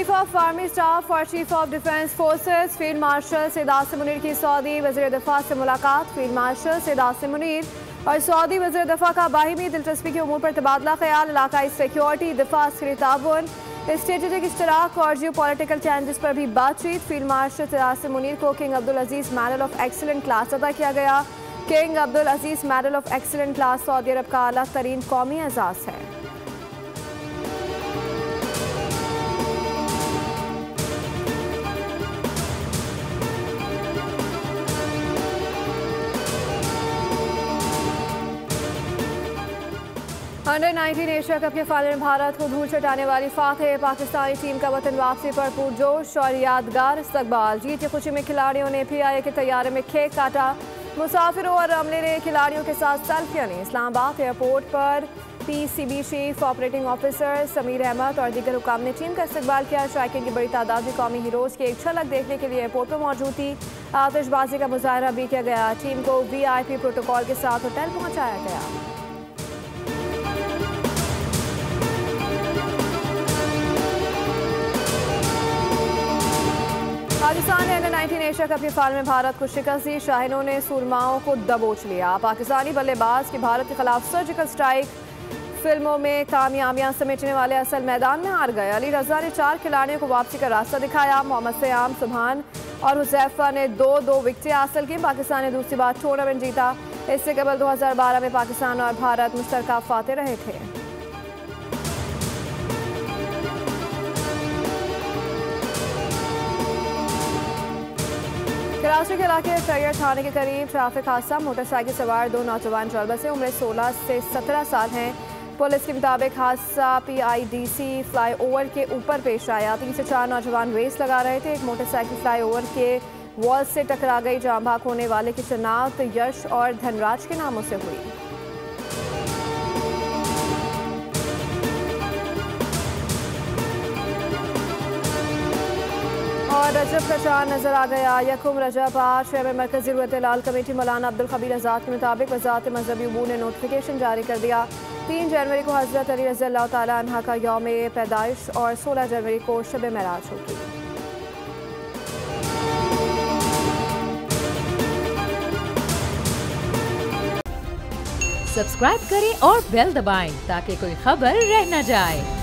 Chief of army staff और chief of defence forces field marshal Syed Asim Munir की Saudi वज़ीर दफ़ा से मुलाकात। फील्ड मार्शल सैयद आसिम मुनीर और सऊदी वज़ीर दफ़ा का बाहिमी दिलचस्पी के उमूर पर तबादला ख्याल, इलाकाई सिक्योरिटी, दिफा, अस्करी ताउन, स्ट्रेटेजिक इश्तराक और जियो पॉलिटिकल चैलेंजेस पर भी बातचीत। फील्ड मार्शल सैयद आसिम मुनीर को king Abdul Aziz medal of excellent class अदा किया गया। King Abdul Aziz medal of excellent class सऊदी अरब का आला तरीन कौमी एजाज़ है। अंडर-19 एशिया कप के फाइनल में भारत को धूल चटाने वाली फातेह पाकिस्तानी टीम का वतन वापसी पर पुरजोश और यादगार इस्तकबाल। जीत की खुशी में खिलाड़ियों ने PIA के तैयारे में केक काटा। मुसाफिरों और अमले ने खिलाड़ियों के साथ सेल्फियां ली। इस्लामाबाद एयरपोर्ट पर PCB chief operating officer Samir Ahmed और दीगर हुकाम ने टीम का इस्तकबाल किया। शायकीन की बड़ी तादाद में कौमी हीरोज़ की एक झलक देखने के लिए एयरपोर्ट पर मौजूद थी। आतिशबाजी का मुजाहरा भी किया गया। टीम को VIP प्रोटोकॉल के साथ होटल पहुँचाया गया। पाकिस्तान ने अंडर-19 एशिया कप के फाइनल में भारत को शिकस्त दी। शाहीनों ने सुरमाओं को दबोच लिया। पाकिस्तानी बल्लेबाज की भारत के खिलाफ सर्जिकल स्ट्राइक फिल्मों में कामयाबियां समेटने वाले असल मैदान में हार गए। अली रजा ने 4 खिलाड़ियों को वापसी का रास्ता दिखाया। मोहम्मद सयाम, सुभान और हुज़ैफा ने 2-2 विकेटें हासिल की। पाकिस्तान ने दूसरी बार टूर्नामेंट जीता। इससे कबल 2012 में पाकिस्तान और भारत मुश्तरका फातेह रहे थे। कराची के इलाके ट्रैगर थाने के करीब ट्रैफिक हादसा। मोटरसाइकिल सवार 2 नौजवान चल बसे, उम्र 16 से 17 साल हैं। पुलिस के मुताबिक हादसा PIDC फ्लाईओवर के ऊपर पेश आया। 3 से 4 नौजवान रेस लगा रहे थे। एक मोटरसाइकिल फ्लाईओवर के वॉल से टकरा गई। जाम भाग होने वाले की शनाख्त यश और धनराज के नामों से हुई। और रजब का चांद नजर आ गया। यकम रजब आज शहर में मरकजी ज़रूरत-ए-लाल कमेटी मौलाना अब्दुल खबीर आज़ाद के मुताबिक वज़ारत मज़हबी उमूर ने नोटिफिकेशन जारी कर दिया। 3 जनवरी को हज़रत अली रज़ियल्लाहु ताला अन्हा का यौम पैदाइश और 16 जनवरी को शब मेराज होगी। सब्सक्राइब करें और बेल दबाएं ताकि कोई खबर रह न जाए।